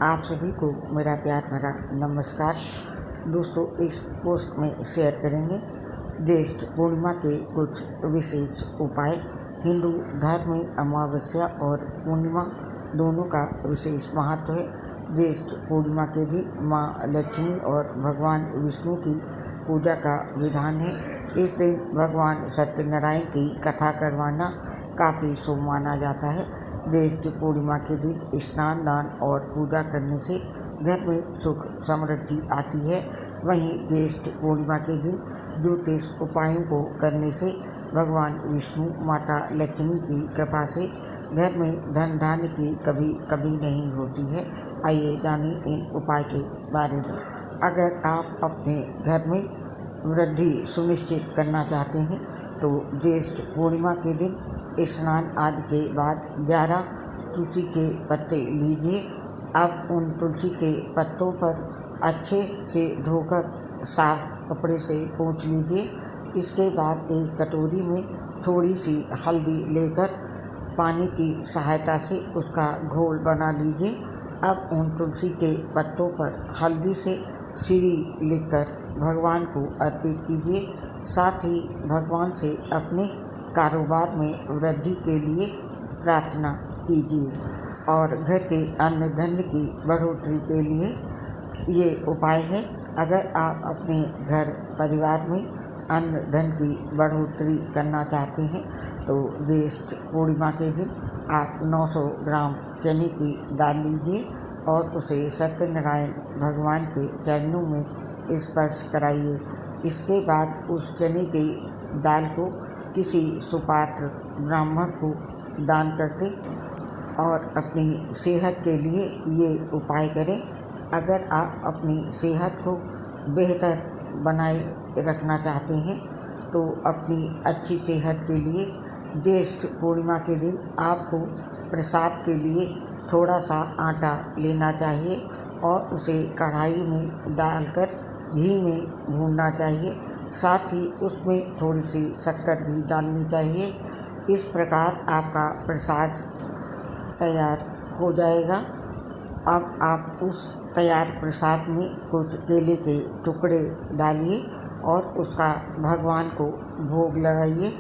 आप सभी को मेरा प्यार भरा नमस्कार। दोस्तों, इस पोस्ट में शेयर करेंगे ज्येष्ठ पूर्णिमा के कुछ विशेष उपाय। हिंदू धर्म में अमावस्या और पूर्णिमा दोनों का विशेष महत्व है। ज्येष्ठ पूर्णिमा के दिन माँ लक्ष्मी और भगवान विष्णु की पूजा का विधान है। इस दिन भगवान सत्यनारायण की कथा करवाना काफ़ी शुभ माना जाता है। ज्येष्ठ पूर्णिमा के दिन स्नान दान और पूजा करने से घर में सुख समृद्धि आती है। वहीं ज्येष्ठ पूर्णिमा के दिन ज्योतिष उपायों को करने से भगवान विष्णु माता लक्ष्मी की कृपा से घर में धन धान्य की कभी कभी नहीं होती है। आइए जानें इन उपाय के बारे में। अगर आप अपने घर में वृद्धि सुनिश्चित करना चाहते हैं तो ज्येष्ठ पूर्णिमा के दिन स्नान आदि के बाद 11 तुलसी के पत्ते लीजिए। अब उन तुलसी के पत्तों पर अच्छे से धोकर साफ कपड़े से पोंछ लीजिए। इसके बाद एक कटोरी में थोड़ी सी हल्दी लेकर पानी की सहायता से उसका घोल बना लीजिए। अब उन तुलसी के पत्तों पर हल्दी से श्री लिखकर भगवान को अर्पित कीजिए। साथ ही भगवान से अपने कारोबार में वृद्धि के लिए प्रार्थना कीजिए और घर के अन्न धन की बढ़ोतरी के लिए ये उपाय है। अगर आप अपने घर परिवार में अन्न धन की बढ़ोतरी करना चाहते हैं तो ज्येष्ठ पूर्णिमा के दिन आप 900 ग्राम चने की दाल लीजिए और उसे सत्यनारायण भगवान के चरणों में स्पर्श कराइए। इसके बाद उस चने की दाल को किसी सुपात्र ब्राह्मण को दान कर दें और अपनी सेहत के लिए ये उपाय करें। अगर आप अपनी सेहत को बेहतर बनाए रखना चाहते हैं तो अपनी अच्छी सेहत के लिए ज्येष्ठ पूर्णिमा के दिन आपको प्रसाद के लिए थोड़ा सा आटा लेना चाहिए और उसे कढ़ाई में डालकर घी में भूनना चाहिए। साथ ही उसमें थोड़ी सी शक्कर भी डालनी चाहिए। इस प्रकार आपका प्रसाद तैयार हो जाएगा। अब आप उस तैयार प्रसाद में कुछ केले के टुकड़े डालिए और उसका भगवान को भोग लगाइए।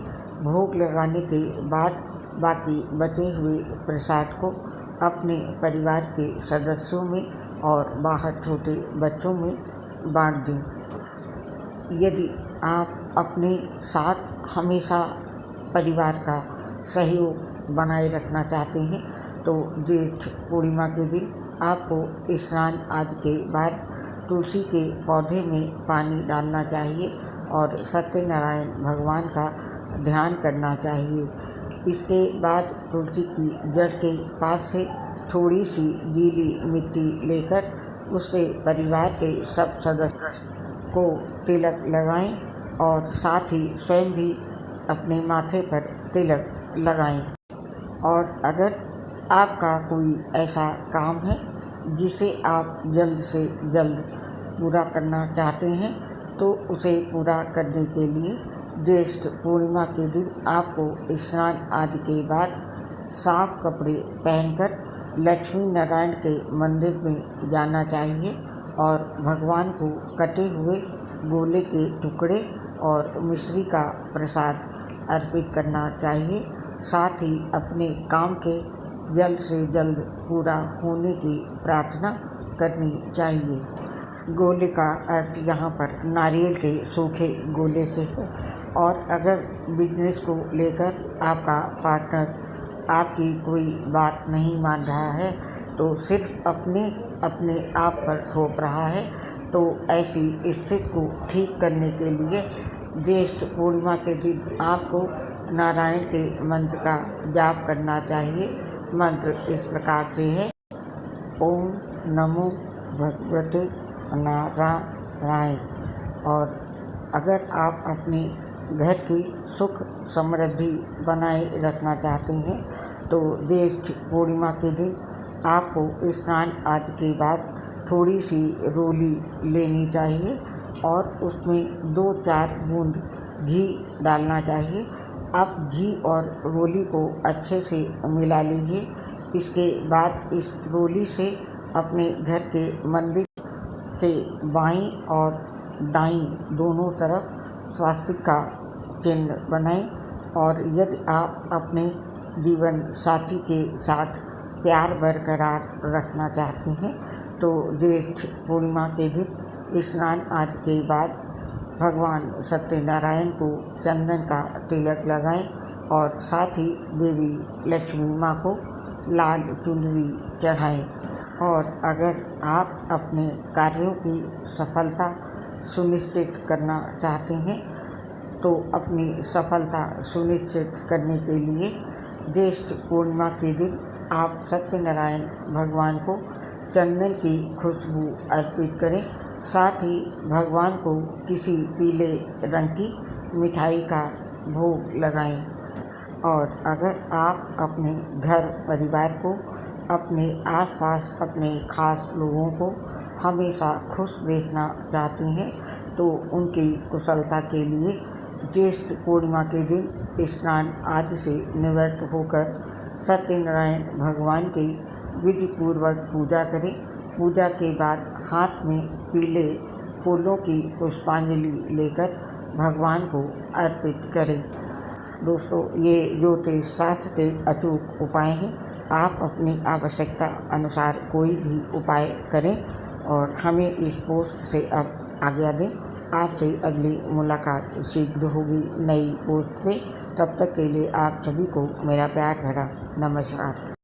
भोग लगाने के बाद बाकी बचे हुए प्रसाद को अपने परिवार के सदस्यों में और बाहर छोटे बच्चों में बांट दें। यदि आप अपने साथ हमेशा परिवार का सहयोग बनाए रखना चाहते हैं तो ज्येष्ठ पूर्णिमा के दिन आपको स्नान आदि के बाद तुलसी के पौधे में पानी डालना चाहिए और सत्यनारायण भगवान का ध्यान करना चाहिए। इसके बाद तुलसी की जड़ के पास से थोड़ी सी गीली मिट्टी लेकर उससे परिवार के सब सदस्य को तिलक लगाएं और साथ ही स्वयं भी अपने माथे पर तिलक लगाएं। और अगर आपका कोई ऐसा काम है जिसे आप जल्द से जल्द पूरा करना चाहते हैं तो उसे पूरा करने के लिए ज्येष्ठ पूर्णिमा के दिन आपको स्नान आदि के बाद साफ कपड़े पहनकर लक्ष्मी नारायण के मंदिर में जाना चाहिए और भगवान को कटे हुए गोले के टुकड़े और मिश्री का प्रसाद अर्पित करना चाहिए। साथ ही अपने काम के जल्द से जल्द पूरा होने की प्रार्थना करनी चाहिए। गोले का अर्थ यहाँ पर नारियल के सूखे गोले से है। और अगर बिजनेस को लेकर आपका पार्टनर आपकी कोई बात नहीं मान रहा है तो सिर्फ अपने आप पर थोप रहा है तो ऐसी स्थिति को ठीक करने के लिए ज्येष्ठ पूर्णिमा के दिन आपको नारायण के मंत्र का जाप करना चाहिए। मंत्र इस प्रकार से है: ओम नमो भगवते नारायण। और अगर आप अपने घर की सुख समृद्धि बनाए रखना चाहते हैं तो ज्येष्ठ पूर्णिमा के दिन आपको स्नान आदि के बाद थोड़ी सी रोली लेनी चाहिए और उसमें 2-4 बूंद घी डालना चाहिए। आप घी और रोली को अच्छे से मिला लीजिए। इसके बाद इस रोली से अपने घर के मंदिर के बाईं और दाईं दोनों तरफ स्वास्तिक का चिन्ह बनाएं। और यदि आप अपने जीवन साथी के साथ प्यार बरकरार रखना चाहते हैं तो ज्येष्ठ पूर्णिमा के दिन स्नान आदि के बाद भगवान सत्यनारायण को चंदन का तिलक लगाएं और साथ ही देवी लक्ष्मी माँ को लाल चुनरी चढ़ाएं। और अगर आप अपने कार्यों की सफलता सुनिश्चित करना चाहते हैं तो अपनी सफलता सुनिश्चित करने के लिए ज्येष्ठ पूर्णिमा के दिन आप सत्यनारायण भगवान को चंदन की खुशबू अर्पित करें। साथ ही भगवान को किसी पीले रंग की मिठाई का भोग लगाएं। और अगर आप अपने घर परिवार को, अपने आसपास अपने खास लोगों को हमेशा खुश देखना चाहते हैं तो उनकी कुशलता के लिए ज्येष्ठ पूर्णिमा के दिन स्नान आदि से निवृत्त होकर सत्यनारायण भगवान की विधि पूर्वक पूजा करें। पूजा के बाद हाथ में पीले फूलों की पुष्पांजलि लेकर भगवान को अर्पित करें। दोस्तों, ये ज्योतिष शास्त्र के अचूक उपाय हैं। आप अपनी आवश्यकता अनुसार कोई भी उपाय करें और हमें इस पोस्ट से अब आज्ञा दें। आपसे अगली मुलाकात शीघ्र होगी नई पोस्ट पे। तब तक के लिए आप सभी को मेरा प्यार भरा नमस्कार।